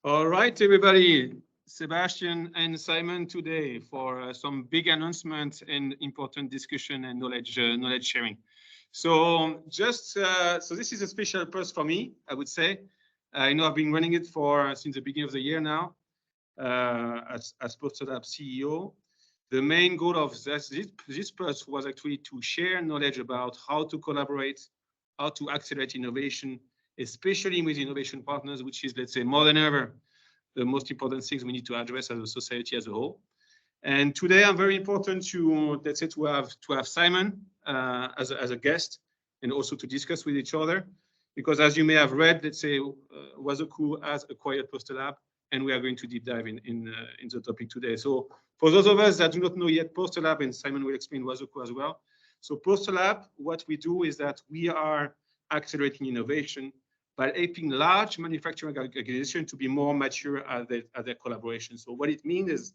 All right, everybody. Sebastian and Simon today for some big announcement and important discussion and knowledge sharing. So so this is a special post for me, I would say. I know I've been running it for since the beginning of the year now as PosterLab CEO. The main goal of this post was actually to share knowledge about how to collaborate, how to accelerate innovation, especially with innovation partners, which is, let's say, more than ever, the most important things we need to address as a society as a whole. And today I'm very important to, let's say, to have Simon as a guest and also to discuss with each other. Because as you may have read, let's say, Wazoku has acquired PosterLab, and we are going to deep dive in the topic today. So for those of us that do not know yet PosterLab, and Simon will explain Wazoku as well. So PosterLab, what we do is that we are accelerating innovation by helping large manufacturing organizations to be more mature at their collaboration. So what it means is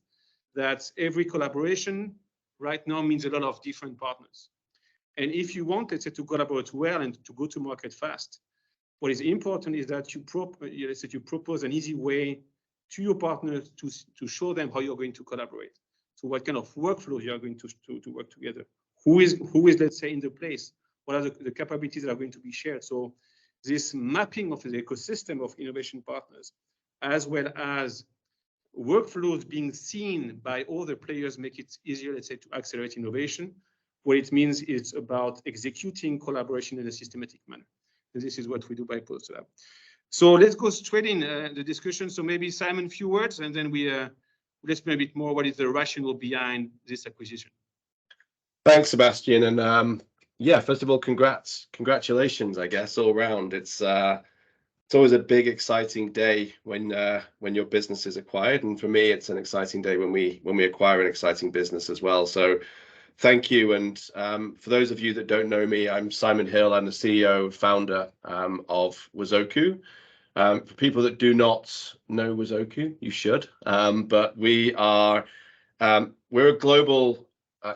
that every collaboration right now means a lot of different partners. And if you want, let's say, to collaborate well and to go to market fast, what is important is that you propose an easy way to your partners to show them how you're going to collaborate. So what kind of workflow you are going to work together? Who is, let's say, in the place? What are the capabilities that are going to be shared? So this mapping of the ecosystem of innovation partners, as well as workflows being seen by other players, make it easier, let's say, to accelerate innovation. What it means is about executing collaboration in a systematic manner. And this is what we do by PosterLab. So let's go straight in the discussion. So maybe Simon, a few words, and then let's explain a bit more what is the rationale behind this acquisition. Thanks, Sebastian. And yeah, first of all, congratulations, I guess, all around. It's always a big, exciting day when your business is acquired, and for me, it's an exciting day when we acquire an exciting business as well. So, thank you. And for those of you that don't know me, I'm Simon Hill. I'm the CEO, founder of Wazoku. For people that do not know Wazoku, you should. But we're a global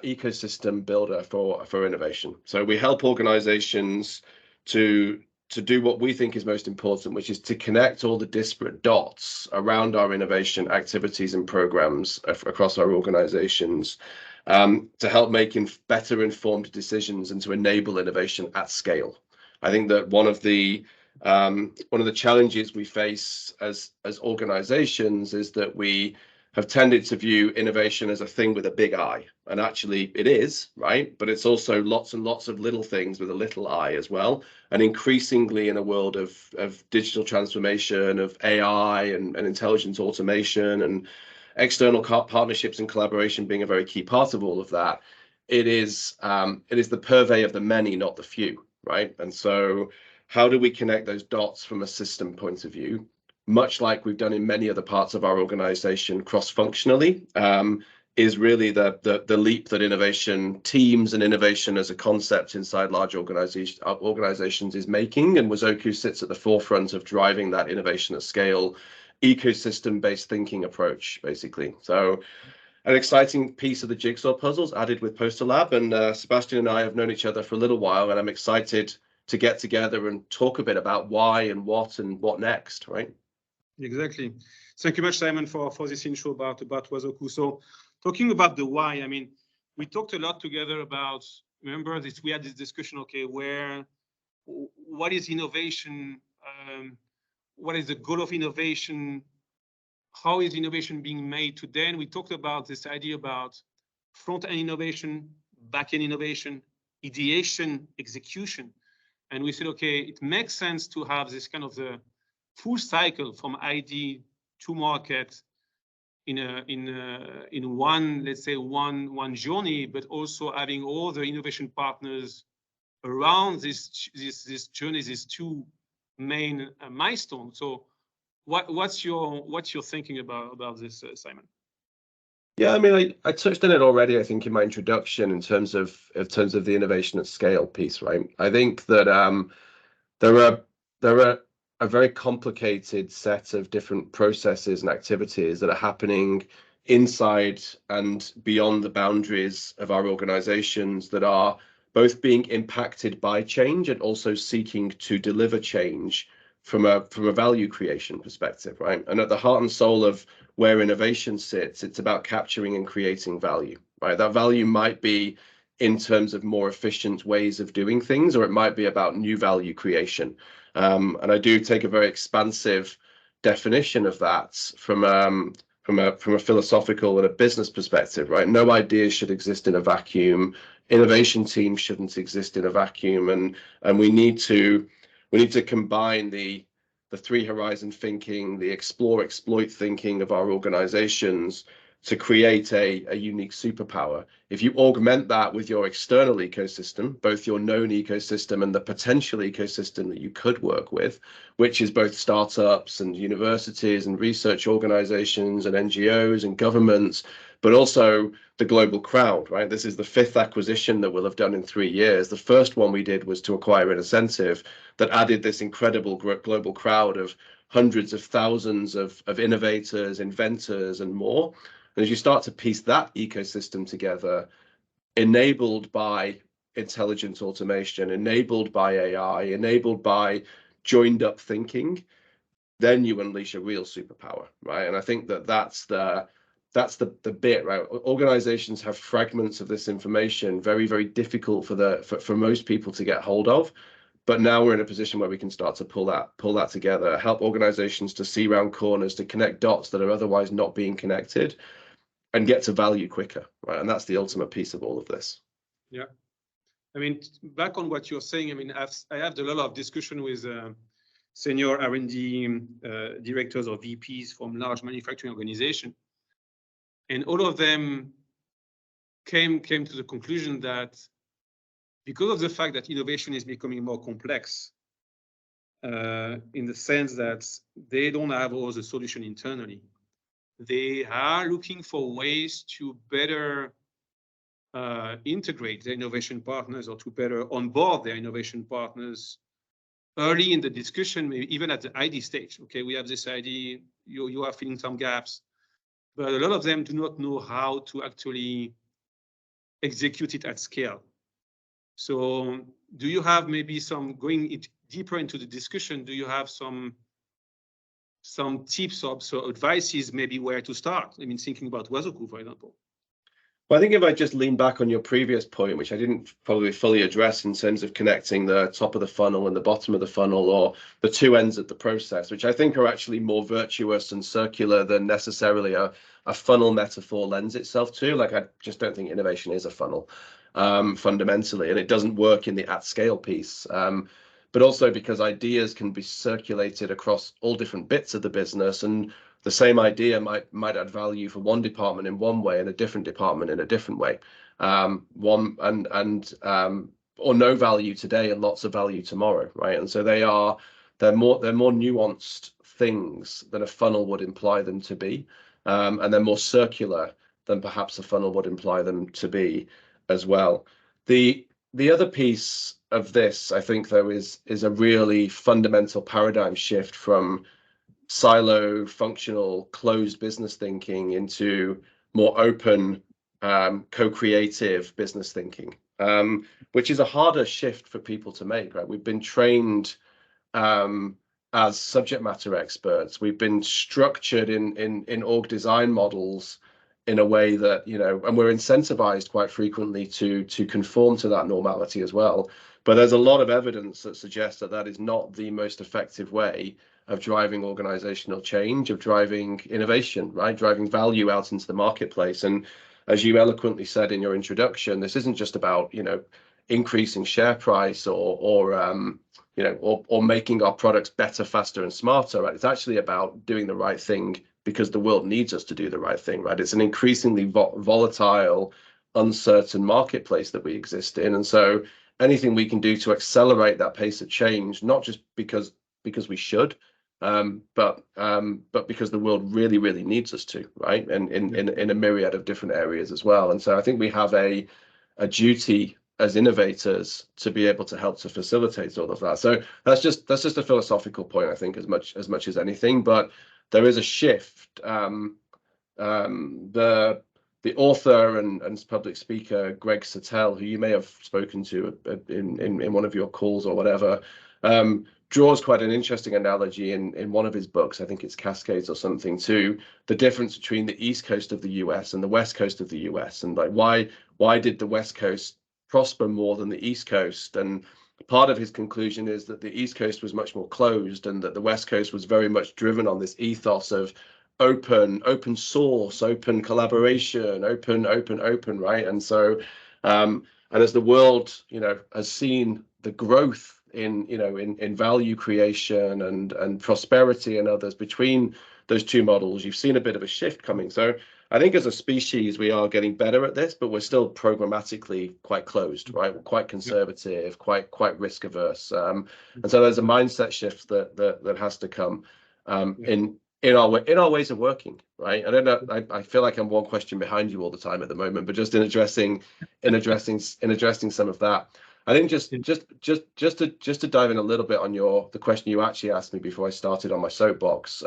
ecosystem builder for innovation. So we help organizations to do what we think is most important, which is to connect all the disparate dots around our innovation activities and programs across our organizations, to help make better informed decisions and to enable innovation at scale. I think that one of the challenges we face as organizations is that we have tended to view innovation as a thing with a big I, and actually it is, right? But it's also lots and lots of little things with a little I as well. And increasingly in a world of digital transformation, of AI and intelligent automation and external partnerships and collaboration being a very key part of all of that, it is the purvey of the many, not the few, right? And so how do we connect those dots from a system point of view, much like we've done in many other parts of our organization cross-functionally, is really the leap that innovation teams and innovation as a concept inside large organizations is making. And Wazoku sits at the forefront of driving that innovation at scale, ecosystem-based thinking approach, basically. So an exciting piece of the jigsaw puzzles added with PosterLab. And Sebastian and I have known each other for a little while, and I'm excited to get together and talk a bit about why and what next, right? Exactly. Thank you much, Simon, for this intro about Wazoku. So talking about the why, I mean, we talked a lot together about, remember this, we had this discussion, okay, what is innovation? What is the goal of innovation? How is innovation being made today? And we talked about this idea about front-end innovation, back-end innovation, ideation, execution. And we said, okay, it makes sense to have this kind of the full cycle from idea to market in one, let's say one journey, but also having all the innovation partners around this journey, these two main milestones. So what's your thinking about this, Simon? Yeah, I mean, I touched on it already, I think, in my introduction in terms of the innovation at scale piece, right? I think that there are a very complicated set of different processes and activities that are happening inside and beyond the boundaries of our organizations that are both being impacted by change and also seeking to deliver change from a value creation perspective, right? And at the heart and soul of where innovation sits, it's about capturing and creating value, right? That value might be in terms of more efficient ways of doing things, or it might be about new value creation. And I do take a very expansive definition of that from a philosophical and a business perspective, right? No ideas should exist in a vacuum. Innovation teams shouldn't exist in a vacuum, and we need to combine the three horizon thinking, the explore exploit thinking of our organizations to create a unique superpower. If you augment that with your external ecosystem, both your known ecosystem and the potential ecosystem that you could work with, which is both startups and universities and research organizations and NGOs and governments, but also the global crowd, right? This is the 5th acquisition that we'll have done in 3 years. The first one we did was to acquire Incentive that added this incredible global crowd of hundreds of thousands of innovators, inventors, and more. And as you start to piece that ecosystem together, enabled by intelligent automation, enabled by AI, enabled by joined up thinking, then you unleash a real superpower, right? And I think that's the bit, right? Organizations have fragments of this information, very, very difficult for most people to get hold of. But now we're in a position where we can start to pull that together, help organizations to see round corners, to connect dots that are otherwise not being connected, and get to value quicker, right? And that's the ultimate piece of all of this. Yeah, I mean, back on what you're saying, I mean, I have a lot of discussion with senior R&D directors or VPs from large manufacturing organizations, and all of them came to the conclusion that because of the fact that innovation is becoming more complex, in the sense that they don't have all the solution internally, they are looking for ways to better integrate their innovation partners, or to better onboard their innovation partners early in the discussion, maybe even at the ID stage. Okay, we have this idea, you are filling some gaps, but a lot of them do not know how to actually execute it at scale. So do you have maybe going deeper into the discussion, do you have some tips or advices maybe where to start? I mean, thinking about Wazoku, for example. Well, I think if I just lean back on your previous point, which I didn't probably fully address in terms of connecting the top of the funnel and the bottom of the funnel, or the two ends of the process, which I think are actually more virtuous and circular than necessarily a funnel metaphor lends itself to. Like, I just don't think innovation is a funnel fundamentally, and it doesn't work in the at scale piece. But also because ideas can be circulated across all different bits of the business, and the same idea might add value for one department in one way and a different department in a different way. Or no value today and lots of value tomorrow, right? And so they're more nuanced things than a funnel would imply them to be, and they're more circular than perhaps a funnel would imply them to be as well. The other piece of this, I think, though, is a really fundamental paradigm shift from silo, functional, closed business thinking into more open, co-creative business thinking, which is a harder shift for people to make, right? We've been trained as subject matter experts. We've been structured in org design models in a way that, you know, and we're incentivized quite frequently to conform to that normality as well. But there's a lot of evidence that suggests that that is not the most effective way of driving organizational change, of driving innovation, right? Driving value out into the marketplace. And as you eloquently said in your introduction, this isn't just about, you know, increasing share price or making our products better, faster, and smarter, right? It's actually about doing the right thing because the world needs us to do the right thing, right? It's an increasingly volatile, uncertain marketplace that we exist in. And so anything we can do to accelerate that pace of change, not just because we should, but because the world really, really needs us to, right? And in a myriad of different areas as well. And so I think we have a duty as innovators to be able to help to facilitate all of that. So that's just a philosophical point, I think, as much as anything. But there is a shift. The author and public speaker Greg Sattel, who you may have spoken to in one of your calls or whatever, draws quite an interesting analogy in one of his books. I think it's Cascades or something, to the difference between the East Coast of the US and the West Coast of the US, and like why did the West Coast prosper more than the East Coast? And part of his conclusion is that the East Coast was much more closed, and that the West Coast was very much driven on this ethos of open source, open collaboration, open, right? And so, and as the world, has seen the growth in value creation and prosperity and others between those two models, you've seen a bit of a shift coming. So I think as a species, we are getting better at this, but we're still programmatically quite closed, right? We're quite conservative, quite risk averse. And so there's a mindset shift that has to come in our ways of working, right? I don't know. I feel like I'm one question behind you all the time at the moment, but just in addressing some of that, I think just to dive in a little bit on the question you actually asked me before I started on my soapbox.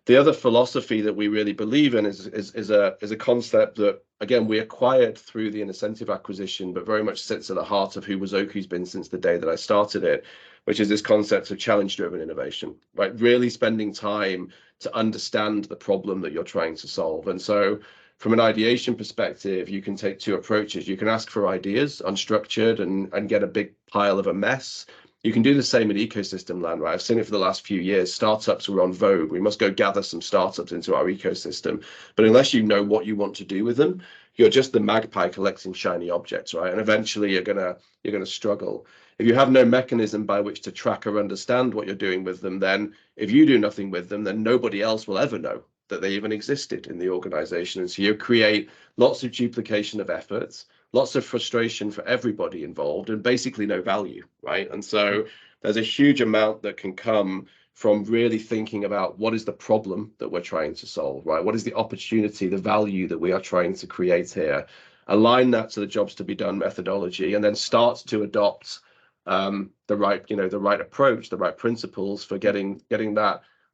The other philosophy that we really believe in is a concept that, again, we acquired through the Incentive acquisition, but very much sits at the heart of who Wazoku's been since the day that I started it, which is this concept of challenge-driven innovation, right? Really spending time to understand the problem that you're trying to solve. And so from an ideation perspective, you can take two approaches. You can ask for ideas, unstructured, and get a big pile of a mess. You can do the same in ecosystem land, right? I've seen it for the last few years. Startups were on vogue. We must go gather some startups into our ecosystem. But unless you know what you want to do with them, you're just the magpie collecting shiny objects, right? And eventually you're gonna struggle. If you have no mechanism by which to track or understand what you're doing with them, then if you do nothing with them, then nobody else will ever know that they even existed in the organization. And so you create lots of duplication of efforts, lots of frustration for everybody involved, and basically no value, right? And so there's a huge amount that can come from really thinking about what is the problem that we're trying to solve, right? What is the opportunity, the value that we are trying to create here? Align that to the jobs to be done methodology, and then start to adopt the right approach, the right principles for getting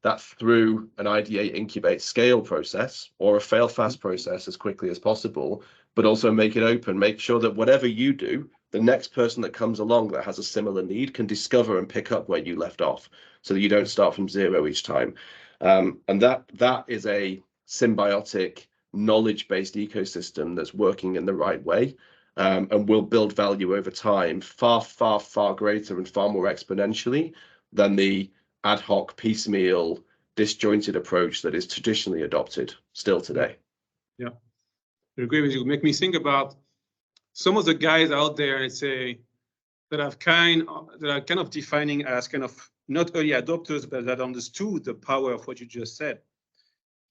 that through an ideate, incubate, scale process, or a fail fast process as quickly as possible, but also make it open. Make sure that whatever you do, the next person that comes along that has a similar need can discover and pick up where you left off, so that you don't start from zero each time. And that is a symbiotic, knowledge-based ecosystem that's working in the right way, and will build value over time far greater and far more exponentially than the ad hoc, piecemeal, disjointed approach that is traditionally adopted still today. Yeah, I agree with you. Make me think about some of the guys out there, let's say, that are kind of defining as kind of not early adopters, but that understood the power of what you just said.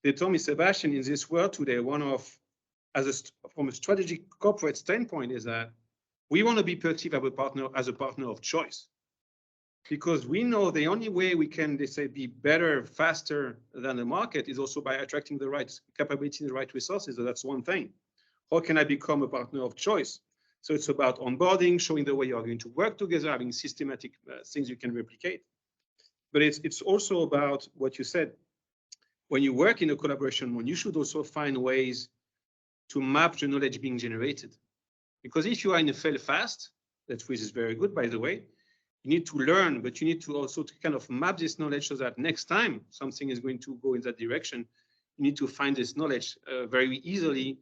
They told me, Sebastian, in this world today, from a strategic corporate standpoint, is that we want to be perceived as a partner of choice, because we know the only way we can, they say, be better, faster than the market is also by attracting the right capability, the right resources. So that's one thing. How can I become a partner of choice? So it's about onboarding, showing the way you are going to work together, having systematic things you can replicate. But it's also about what you said. When you work in a collaboration mode, you should also find ways to map the knowledge being generated. Because if you are in a fail fast, that which is very good, by the way, you need to learn, but you need to also kind of map this knowledge so that next time something is going to go in that direction, you need to find this knowledge very easily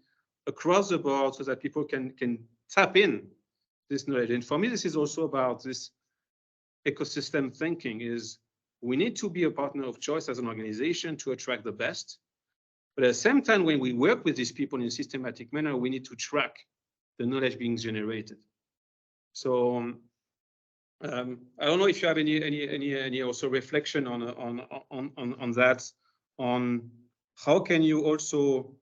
across the board so that people can tap in this knowledge. And for me, this is also about this ecosystem thinking. Is we need to be a partner of choice as an organization to attract the best. But at the same time, when we work with these people in a systematic manner, we need to track the knowledge being generated. So I don't know if you have any also reflection on that, on how can you also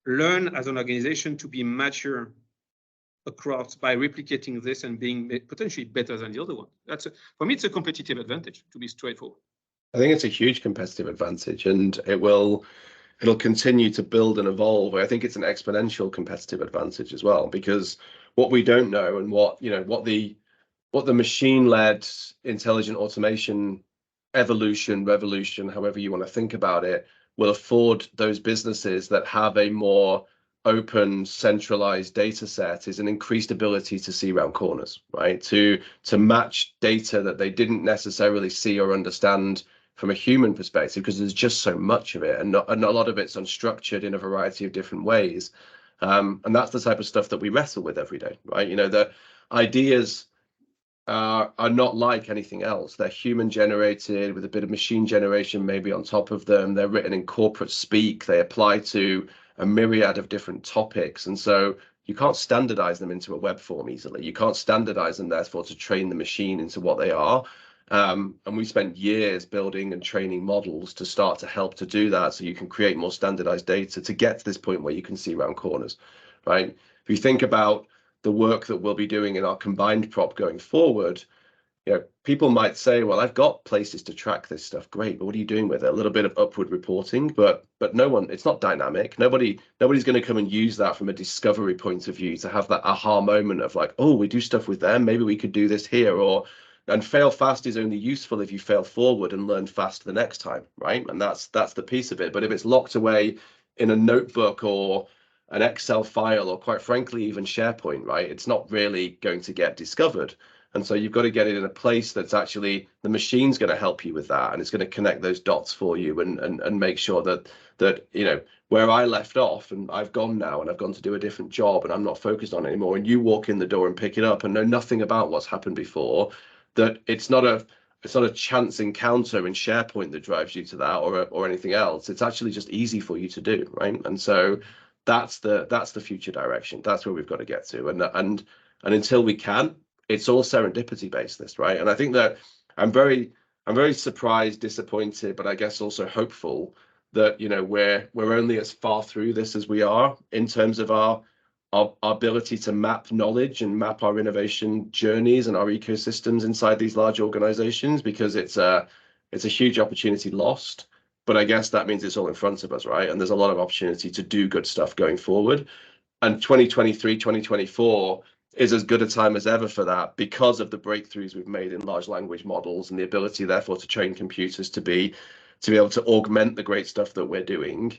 learn as an organization to be mature across by replicating this and being potentially better than the other one. For me, it's a competitive advantage, to be straightforward. I think it's a huge competitive advantage, and it'll continue to build and evolve. I think it's an exponential competitive advantage as well, because what we don't know, and what the machine-led intelligent automation evolution, revolution, however you want to think about it, will afford those businesses that have a more open, centralized data set is an increased ability to see around corners, right? To match data that they didn't necessarily see or understand from a human perspective, because there's just so much of it, and a lot of it's unstructured in a variety of different ways. And that's the type of stuff that we wrestle with every day, right? You know, the ideas are not like anything else. They're human generated with a bit of machine generation maybe on top of them. They're written in corporate speak. They apply to a myriad of different topics. And so you can't standardize them into a web form easily. You can't standardize them, therefore, to train the machine into what they are. And we spent years building and training models to start to help to do that, so you can create more standardized data to get to this point where you can see around corners, right? If you think about the work that we'll be doing in our combined prop going forward, you know, people might say, well, I've got places to track this stuff. Great, but what are you doing with it? A little bit of upward reporting, but no one, it's not dynamic. Nobody's going to come and use that from a discovery point of view to have that aha moment of like, oh, we do stuff with them, maybe we could do this here. And fail fast is only useful if you fail forward and learn fast the next time, right? And that's the piece of it. But if it's locked away in a notebook or an Excel file, or quite frankly, even SharePoint, right, it's not really going to get discovered. And so you've got to get it in a place that's actually, the machine's going to help you with that, and it's going to connect those dots for you and make sure that you know, where I left off and I've gone now and I've gone to do a different job and I'm not focused on it anymore, and you walk in the door and pick it up and know nothing about what's happened before, that it's not a chance encounter in SharePoint that drives you to that or anything else. It's actually just easy for you to do, right? And so that's the future direction. That's where we've got to get to. And until we can, it's all serendipity based, this, right? And I think that I'm very surprised, disappointed, but I guess also hopeful that, you know, we're only as far through this as we are in terms of our ability to map knowledge and map our innovation journeys and our ecosystems inside these large organizations, because it's a huge opportunity lost. But I guess that means it's all in front of us, right? And there's a lot of opportunity to do good stuff going forward. And 2023, 2024 is as good a time as ever for that, because of the breakthroughs we've made in large language models and the ability, therefore, to train computers to be able to augment the great stuff that we're doing.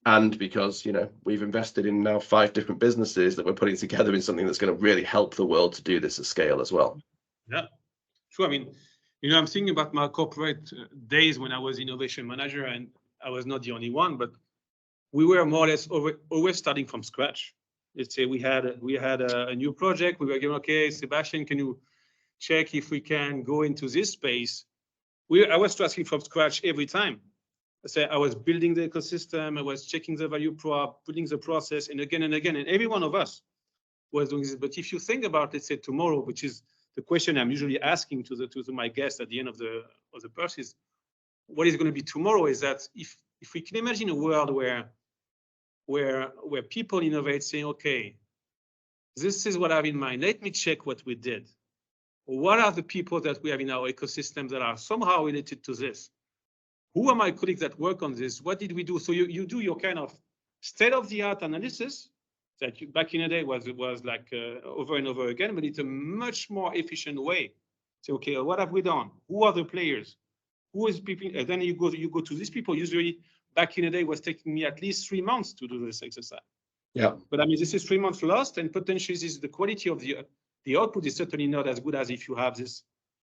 And because, you know, we've invested in now 5 different businesses that we're putting together in something that's going to really help the world to do this at scale as well. Yeah, sure. I mean, you know, I'm thinking about my corporate days when I was innovation manager, and I was not the only one, but we were more or less always starting from scratch. Let's say we had a new project. We were going, okay, Sebastian, can you check if we can go into this space? I was starting from scratch every time. I was building the ecosystem, I was checking the value prop, putting the process, and again, and every one of us was doing this. But if you think about, let's say, tomorrow, which is the question I'm usually asking to my guests at the end of the course, is what is going to be tomorrow? Is that if we can imagine a world where people innovate, saying, okay, this is what I have in mind, let me check what we did. What are the people that we have in our ecosystem that are somehow related to this? Who are my colleagues that work on this? What did we do? So you do your kind of state-of-the-art analysis that back in the day was like over and over again, but it's a much more efficient way. So, okay, what have we done? Who are the players? Who is people? And then you go to these people. Usually, back in the day, it was taking me at least 3 months to do this exercise. Yeah. But I mean, this is 3 months lost, and potentially this is the quality of the output is certainly not as good as if you have this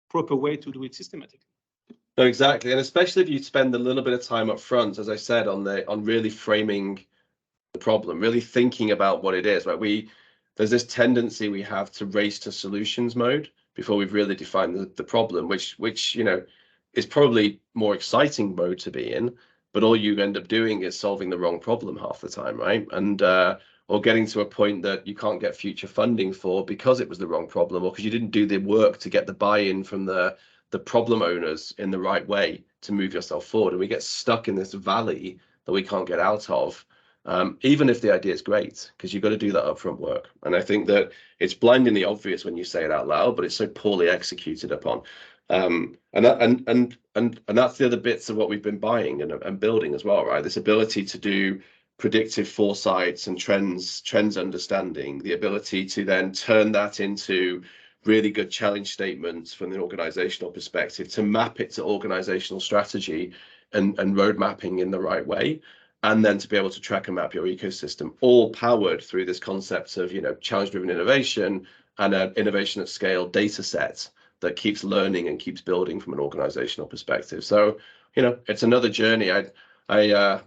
proper way to do it systematically. No, exactly. And especially if you spend a little bit of time up front, as I said, on really framing the problem, really thinking about what it is, right? There's this tendency we have to race to solutions mode before we've really defined the problem, which, you know, is probably more exciting mode to be in, but all you end up doing is solving the wrong problem half the time, right? And or getting to a point that you can't get future funding for because it was the wrong problem, or because you didn't do the work to get the buy-in from the problem owners in the right way to move yourself forward. And we get stuck in this valley that we can't get out of, even if the idea is great, because you've got to do that upfront work. And I think that it's blindingly obvious when you say it out loud, but it's so poorly executed upon. And that's the other bits of what we've been buying and building as well, right? This ability to do predictive foresights and trends understanding, the ability to then turn that into really good challenge statements from the organizational perspective, to map it to organizational strategy and road mapping in the right way. and then to be able to track and map your ecosystem, all powered through this concept of, you know, challenge-driven innovation and an innovation at scale data set that keeps learning and keeps building from an organizational perspective. So, you know, it's another journey. I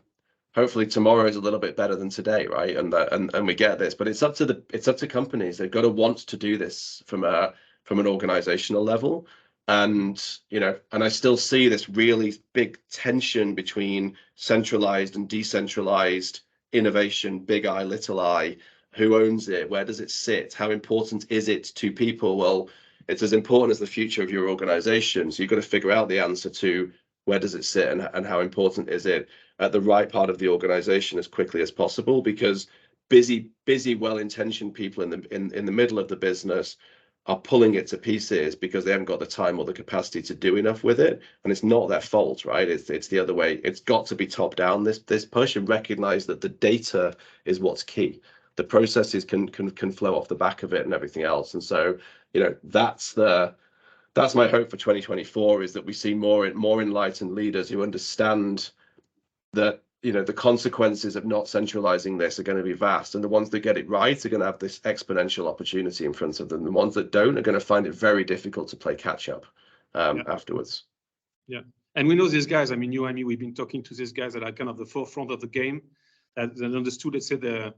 hopefully tomorrow is a little bit better than today, right? And we get this, but it's up to companies. They've got to want to do this from an organizational level. And, you know, and I still see this really big tension between centralized and decentralized innovation, big I, little I. Who owns it? Where does it sit? How important is it to people? Well, it's as important as the future of your organization. So you've got to figure out the answer to where does it sit and how important is it at the right part of the organization as quickly as possible, because busy, well-intentioned people in the middle of the business are pulling it to pieces because they haven't got the time or the capacity to do enough with it. And it's not their fault, right? It's the other way. It's got to be top down, this push, and recognize that the data is what's key. The processes can flow off the back of it and everything else. And so, you know, that's my hope for 2024, is that we see more enlightened leaders who understand that, you know, the consequences of not centralizing this are going to be vast, and the ones that get it right are going to have this exponential opportunity in front of them. The ones that don't are going to find it very difficult to play catch up afterwards. Yeah, and we know these guys. I mean, you and me, we've been talking to these guys that are kind of the forefront of the game, that understood, let's say, the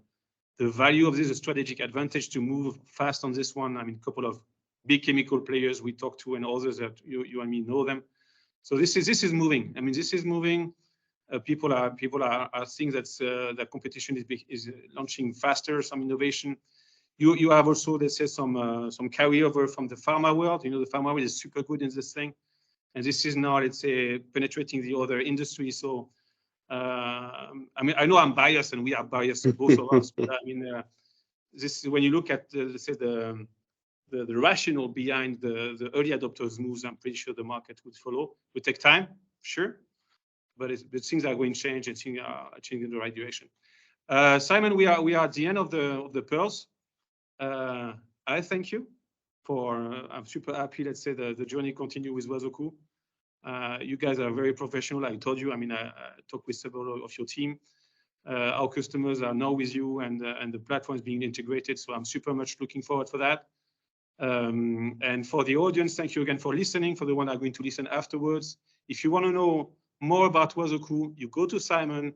value of this, a strategic advantage to move fast on this one. I mean, a couple of big chemical players we talked to, and others that you and me know them. So this is moving. I mean, this is moving. People are seeing that competition is launching faster, some innovation. You have also, let's say, some carryover from the pharma world. You know, the pharma world is super good in this thing, and this is now, let's say, penetrating the other industries. So I mean, I know I'm biased, and we are biased, both of us. But I mean, this, when you look at let's say the rationale behind the early adopters moves, I'm pretty sure the market would follow. It would take time, sure, but things are going to change, and things are changing in the right direction. Simon, we are at the end of the pearls. I thank you for. I'm super happy. Let's say the journey continue with Wazoku. You guys are very professional. I told you. I mean, I talked with several of your team. Our customers are now with you, and the platform is being integrated. So I'm super much looking forward for that. And for the audience, thank you again for listening. For the one that are going to listen afterwards, if you want to know more about Wazoku, you go to Simon.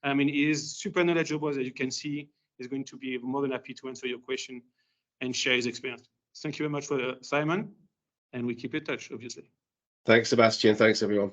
I mean, he is super knowledgeable, as you can see. He's going to be more than happy to answer your question and share his experience. Thank you very much for Simon, and we keep in touch, obviously. Thanks, Sebastian. Thanks, everyone.